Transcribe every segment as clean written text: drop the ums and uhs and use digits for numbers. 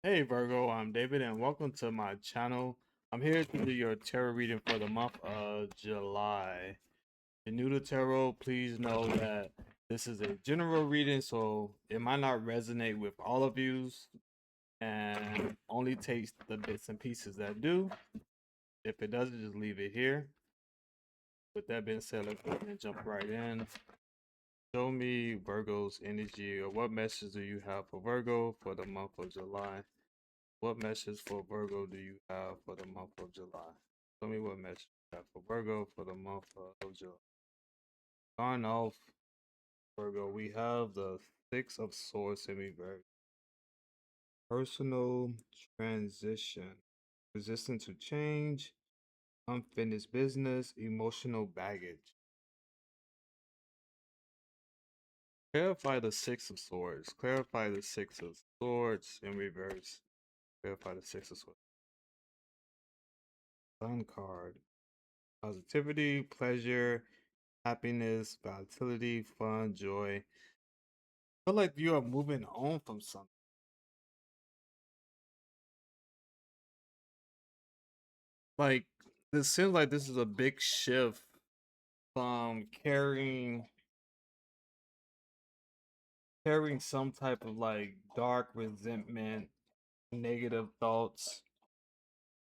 Hey Virgo, I'm David and welcome to my channel. I'm here to do your tarot reading for the month of July. If you're new to tarot, please know that this is a general reading, so it might not resonate with all of you and only takes the bits and pieces that do. If it doesn't, just leave it here. With that being said, let's go ahead and jump right in. Show me Virgo's energy, or what message do you have for Virgo for the month of July? What message for Virgo do you have for the month of July? Tell me what message you have for Virgo for the month of July. Starting off, Virgo, we have the Six of Swords in reverse. Personal transition, resistant to change, unfinished business, emotional baggage. Clarify the Six of Swords. Clarify the Six of Swords in reverse. Clarify the Six of Swords. Sun card. Positivity, pleasure, happiness, volatility, fun, joy. I feel like you are moving on from something. Like this seems like this is a big shift from carrying some type of like dark resentment, negative thoughts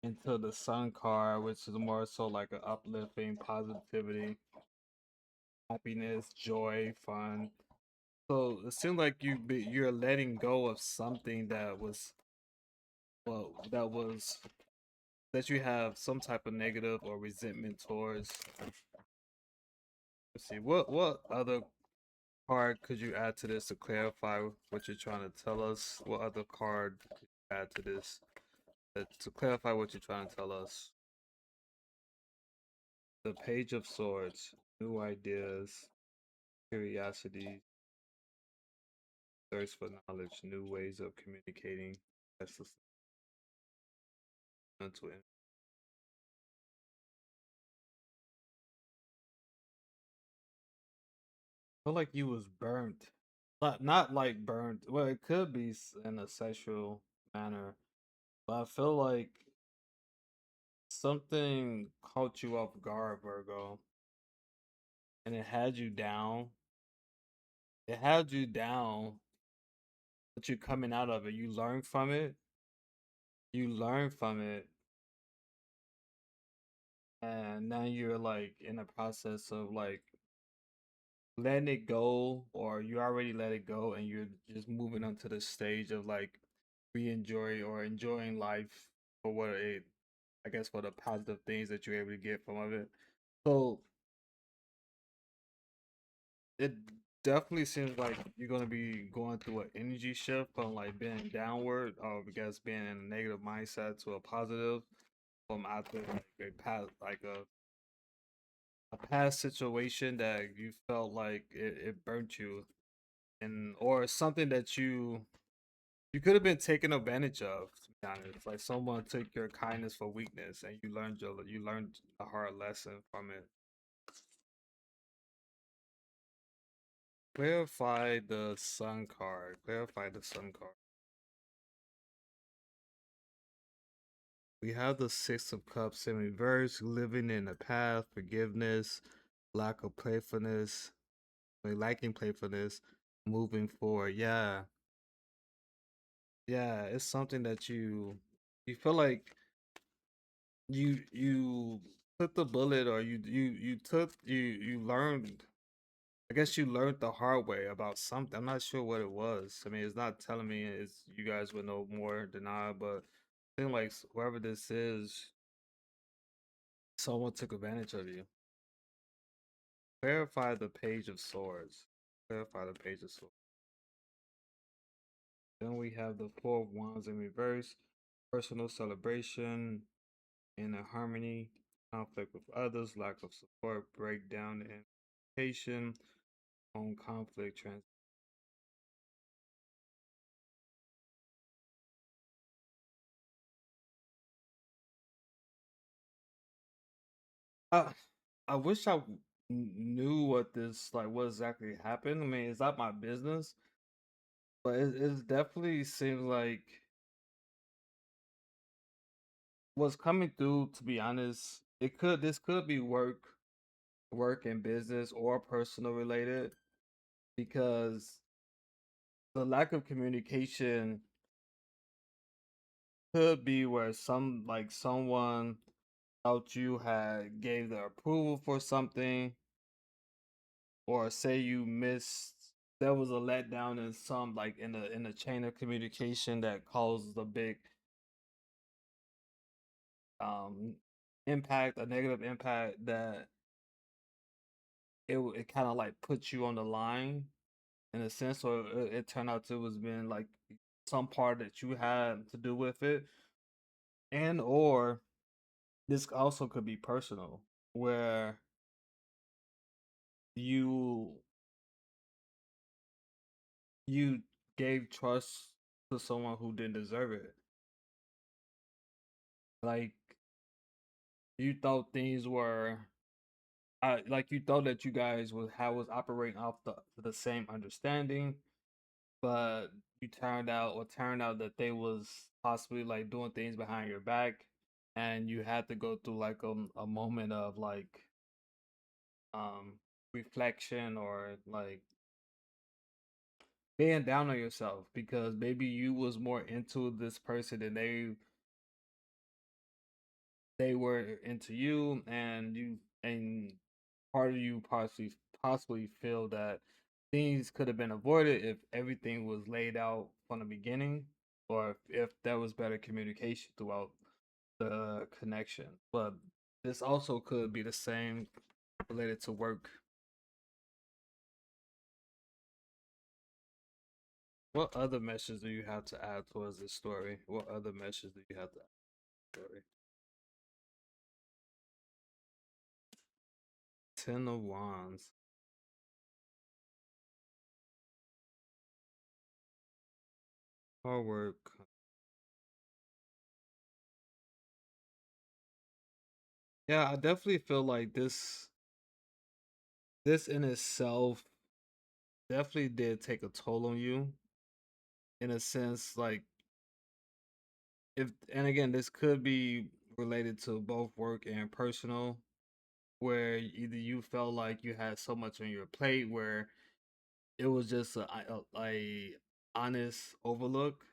into the sun card, which is more so like an uplifting positivity, happiness, joy, fun. So it seems like you're letting go of something that was that you have some type of negative or resentment towards. Let's see, what other card could you add to this to clarify what you're trying to tell us? What other card could you add to this to clarify what you're trying to tell us? The Page of Swords, new ideas, curiosity, thirst for knowledge, new ways of communicating. That's the mental. I feel like you was burnt, not like burnt. Well, it could be in a sexual manner, but I feel like something caught you off guard, Virgo, and it had you down. It had you down, but you're coming out of it. You learn from it. You learn from it, and now you're like in the process of like letting it go, or you already let it go, and you're just moving on to the stage of like re-enjoy or enjoying life for what it, I guess, for the positive things that you're able to get from of it. So it definitely seems like you're gonna be going through an energy shift from like being downward or I guess being in a negative mindset to a positive from after like a past situation that you felt like it burnt you and or something that you could have been taken advantage of, to be honest. Like someone took your kindness for weakness and you learned a hard lesson from it. Clarify the sun card. Clarify the sun card. We have the Six of Cups in reverse, living in the past, forgiveness, lack of playfulness, lacking playfulness, moving forward. Yeah, yeah, it's something that you feel like you took the bullet, or you learned. I guess you learned the hard way about something. I'm not sure what it was. I mean, it's not telling me. It's you guys would know more than I, but I think like whoever this is, someone took advantage of you. Clarify the Page of Swords. Clarify the Page of Swords. Then we have the Four of Wands in reverse. Personal celebration, inner harmony, conflict with others, lack of support, breakdown in communication, home conflict, I, I wish knew what this like what exactly happened. I mean, it's not my business, but it definitely seems like what's coming through, to be honest, this could be work and business or personal related, because the lack of communication could be where someone thought you had gave their approval for something, or say you missed, there was a letdown in some, like in the chain of communication, that caused a big um impact, a negative impact, that it kind of like put you on the line in a sense, or it turned out to was been like some part that you had to do with it. And or this also could be personal, where you you gave trust to someone who didn't deserve it. Like, you thought things were, like, you thought that you guys was operating off the same understanding, but turned out that they was possibly like doing things behind your back, and you had to go through like a moment of like um reflection, or like being down on yourself, because maybe you was more into this person than they were into you, and part of you possibly feel that things could have been avoided if everything was laid out from the beginning, or if there was better communication throughout the connection. But this also could be the same related to work. What other message do you have to add towards this story? What other message do you have to add to the story? Ten of Wands. Hard work. Yeah, I definitely feel like this in itself definitely did take a toll on you, in a sense, like, if, and again, this could be related to both work and personal, where either you felt like you had so much on your plate where it was just a honest overlook,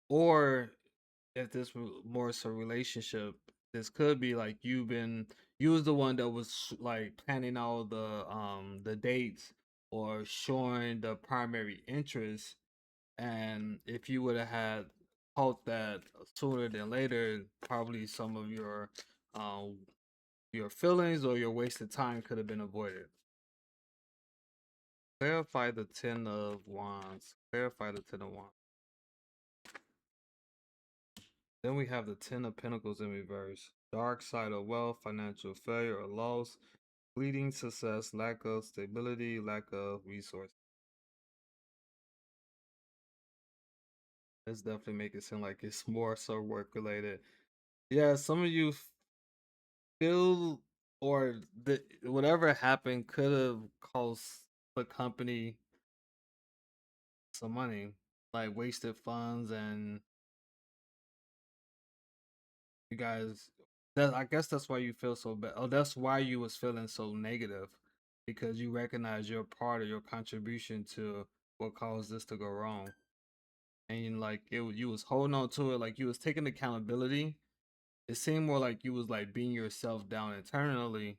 or if this was more so relationship, this could be like you was the one that was like planning all the dates, or showing the primary interest. And if you would have had caught that sooner than later, probably some of um your feelings or your wasted time could have been avoided. Clarify the Ten of Wands. Clarify the Ten of Wands. Then we have the Ten of Pentacles in reverse. Dark side of wealth, financial failure or loss, fleeting success, lack of stability, lack of resources. Let's definitely make it seem like it's more so work related. Yeah, some of you feel, or the whatever happened could have cost the company some money, like wasted funds, and you guys, that, I guess that's why you feel so bad. Oh, that's why you was feeling so negative, because you recognize your part of your contribution to what caused this to go wrong. And like you was holding on to it, like you was taking accountability. It seemed more like you was like beating yourself down internally,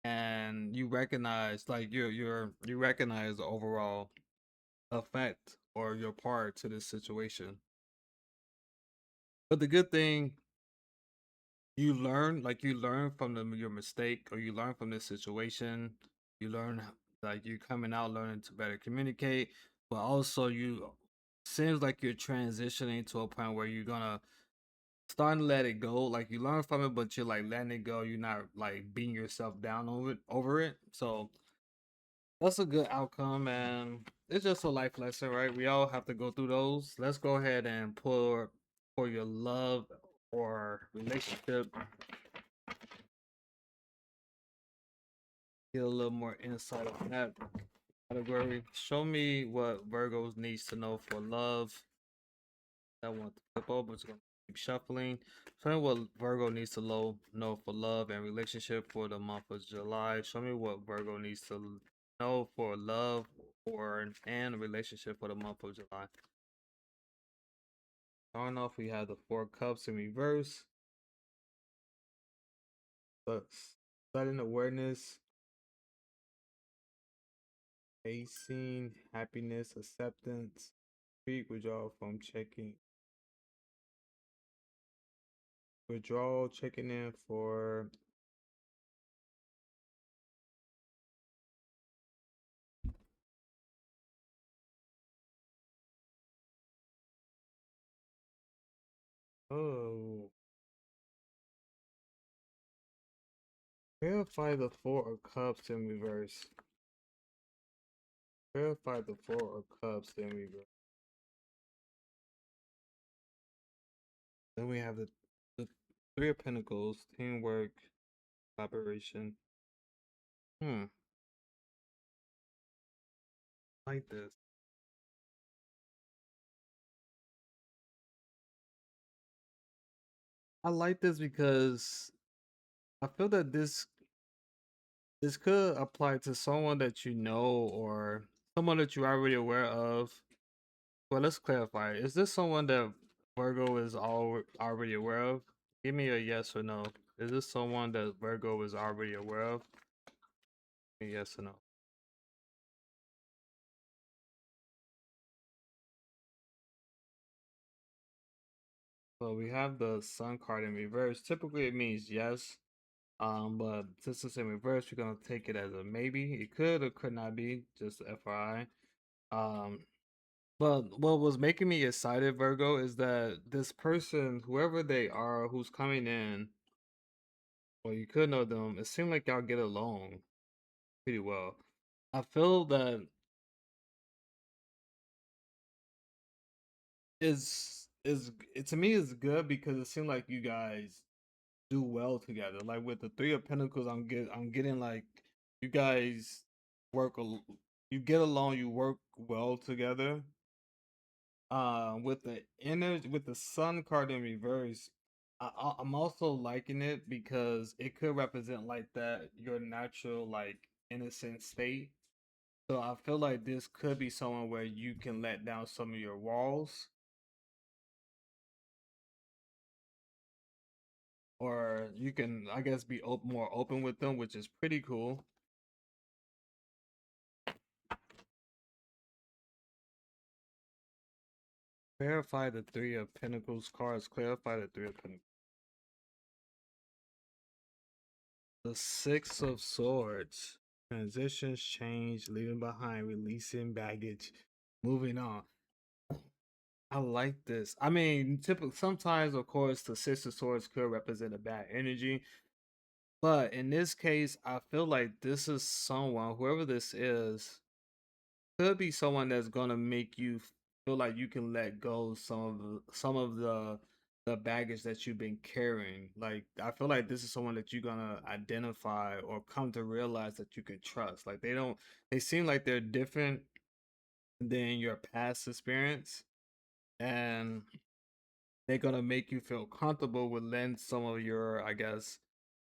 and you recognize, like, you recognize the overall effect or your part to this situation. But the good thing, you learn from your mistake, or you learn from this situation. You learn, like, you coming out learning to better communicate, but also you seems like you're transitioning to a point where you're gonna starting to let it go. Like, you learn from it, but you're like letting it go. You're not like beating yourself down over it. So that's a good outcome, and it's just a life lesson, right? We all have to go through those. Let's go ahead and pour for your love or relationship. Get a little more insight on that category. Show me what Virgos needs to know for love. I want to flip over. It's gonna keep shuffling. Show me what Virgo needs to know for love and relationship for the month of July. Show me what Virgo needs to know for love or and relationship for the month of July. Starting off, we have the Four Cups in reverse. But sudden awareness, pacing, happiness, acceptance, quick withdrawal from checking. Withdrawal, checking in for oh, verify the Four of Cups in reverse. Verify the Four of Cups in reverse. Then we have the Three of Pentacles, teamwork, collaboration. Hmm, like this. I like this because I feel that this could apply to someone that you know or someone that you're already aware of. Well, let's clarify. Is this someone that Virgo is already aware of? Give me a yes or no. Is this someone that Virgo is already aware of? A yes or no. So we have the Sun card in reverse. Typically, it means yes. But since it's in reverse, we're gonna take it as a maybe. It could or could not be. Just FYI. Um, But what was making me excited, Virgo, is that this person, whoever they are, who's coming in, or you could know them, it seemed like y'all get along pretty well. I feel that is it to me is good because it seemed like you guys do well together. Like with the Three of Pentacles, I'm getting like you guys work you get along, you work well together. With with the Sun card in reverse, I'm also liking it because it could represent like that your natural like innocent state. So I feel like this could be someone where you can let down some of your walls, or you can, I guess, be more open with them, which is pretty cool. Clarify the Three of Pentacles cards. Clarify the Three of Pentacles. The Six of Swords. Transitions, change, leaving behind, releasing baggage, moving on. I like this. I mean, typically, sometimes, of course, the Six of Swords could represent a bad energy, but in this case, I feel like this is someone, whoever this is, could be someone that's gonna make you feel like you can let go some of the baggage that you've been carrying. Like I feel like this is someone that you're gonna identify or come to realize that you can trust. Like they seem like they're different than your past experience, and they're gonna make you feel comfortable with letting some of your, I guess,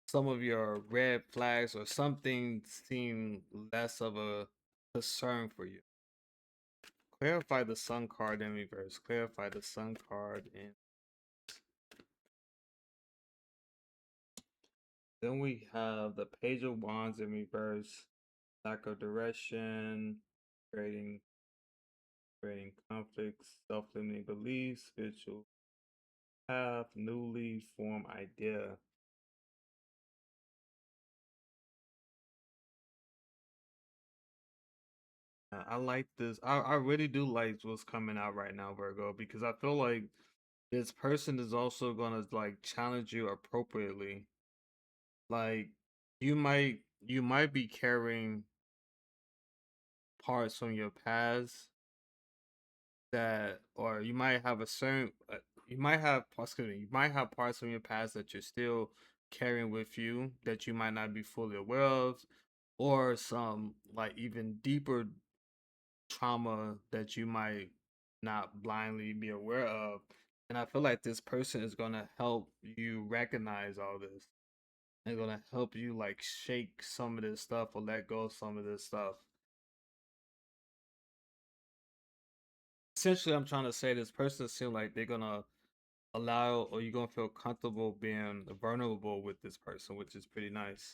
some of your red flags or something seem less of a concern for you. Clarify the Sun card in reverse. Clarify the Sun card in. Then we have the Page of Wands in reverse. Lack of direction, creating conflicts, self-limiting beliefs, spiritual path, newly formed idea. I like this. I really do like what's coming out right now, Virgo, because I feel like this person is also gonna like challenge you appropriately. Like you might be carrying parts from your past that, or you might have a certain, you might have, excuse me, you might have parts from your past that you're still carrying with you that you might not be fully aware of, or some like even deeper trauma that you might not blindly be aware of. And I feel like this person is gonna help you recognize all this. They're gonna help you like shake some of this stuff or let go of some of this stuff. Essentially, I'm trying to say this person seems like they're gonna allow or you're gonna feel comfortable being vulnerable with this person, which is pretty nice.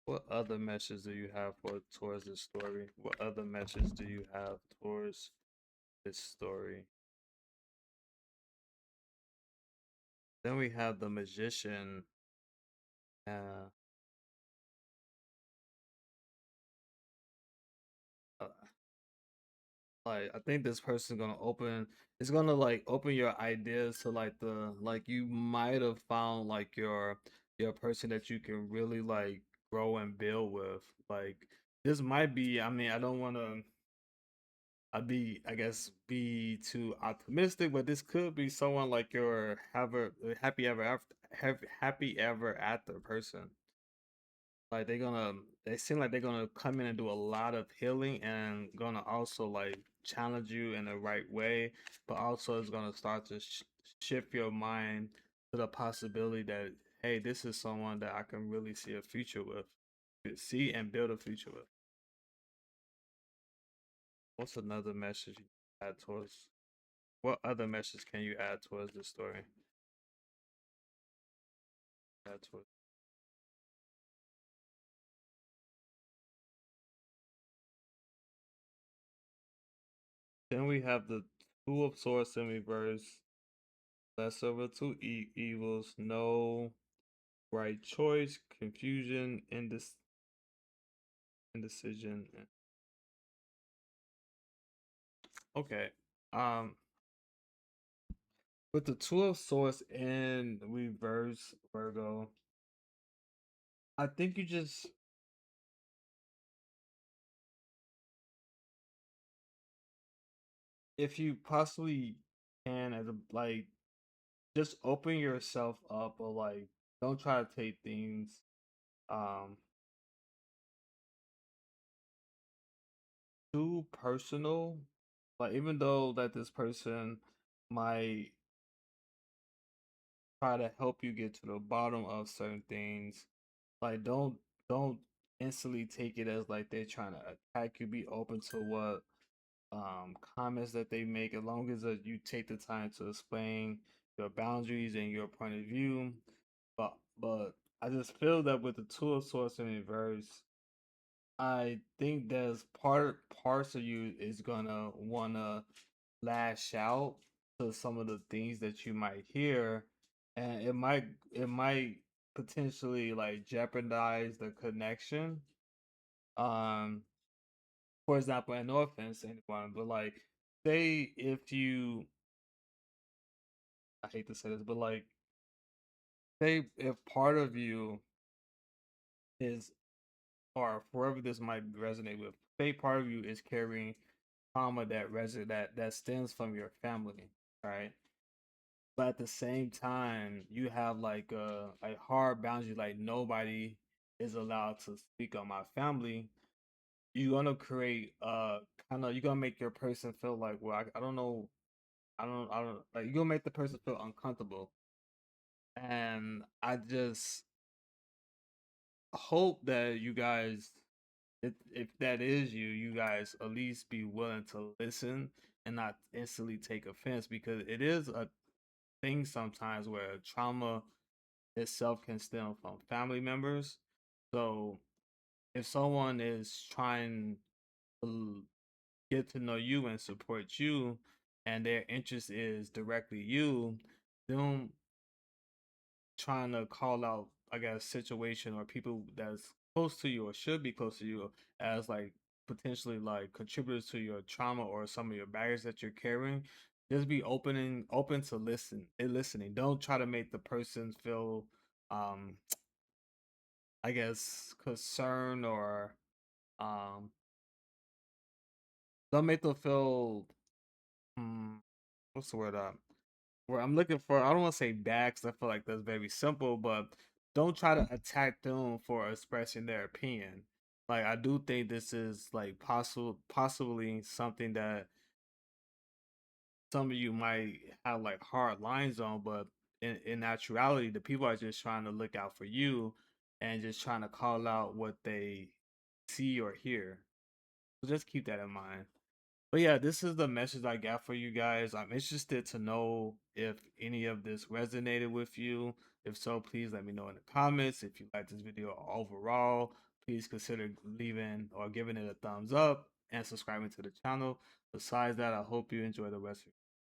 What other message do you have for towards this story? What other message do you have towards this story? Then we have the magician. Uh, uh, like I think this person's gonna open. It's gonna like open your ideas to like the like you might have found like your person that you can really like grow and build with. Like this might be. I mean, I don't want to. I guess be too optimistic, but this could be someone like your happy ever after person. Like they seem like they're gonna come in and do a lot of healing and gonna also like challenge you in the right way, but also it's gonna start to shift your mind to the possibility that hey, this is someone that I can really see a future with, see and build a future with. What's another message you add towards? What other message can you add towards this story? That's what. Then we have the Two of Swords in reverse. Lesser of the two evils. No right choice. Confusion. Indecision. Okay. Um. With the Two of Swords in reverse, Virgo. I think you just, if you possibly can, as a like, just open yourself up, or like, don't try to take things um too personal. Like even though that this person might try to help you get to the bottom of certain things, like don't instantly take it as like they're trying to attack you. Be open to what comments that they make, as long as you take the time to explain your boundaries and your point of view. But I just feel that with the Two of Swords in reverse, I think there's parts of you is gonna wanna lash out to some of the things that you might hear, and it might potentially like jeopardize the connection. Um, for example, and no offense to anyone, but like say if you, I hate to say this, but like say if part of you is, or wherever this might resonate with, say part of you is carrying trauma that stems from your family, right? But at the same time, you have like hard boundaries, like nobody is allowed to speak on my family. You're gonna create kind of, you're gonna make your person feel like, well, I don't know, I don't like, you're gonna make the person feel uncomfortable. And I just hope that you guys, if that is you, you guys at least be willing to listen and not instantly take offense, because it is a thing sometimes where trauma itself can stem from family members. So if someone is trying to get to know you and support you, and their interest is directly you, them trying to call out, I guess, situation or people that's close to you or should be close to you as like potentially like contributors to your trauma or some of your baggage that you're carrying. Just be open to listening. Don't try to make the person feel um I guess concerned, or um don't make them feel what's the word, where I'm looking for, I don't want to say bad because I feel like that's very simple, but don't try to attack them for expressing their opinion. Like I do think this is like possibly something that some of you might have like hard lines on, but in actuality, the people are just trying to look out for you and just trying to call out what they see or hear. So just keep that in mind. But yeah, this is the message I got for you guys. I'm interested to know if any of this resonated with you. If so, please let me know in the comments. If you like this video overall, please consider leaving or giving it a thumbs up and subscribing to the channel. Besides that, I hope you enjoy the rest of your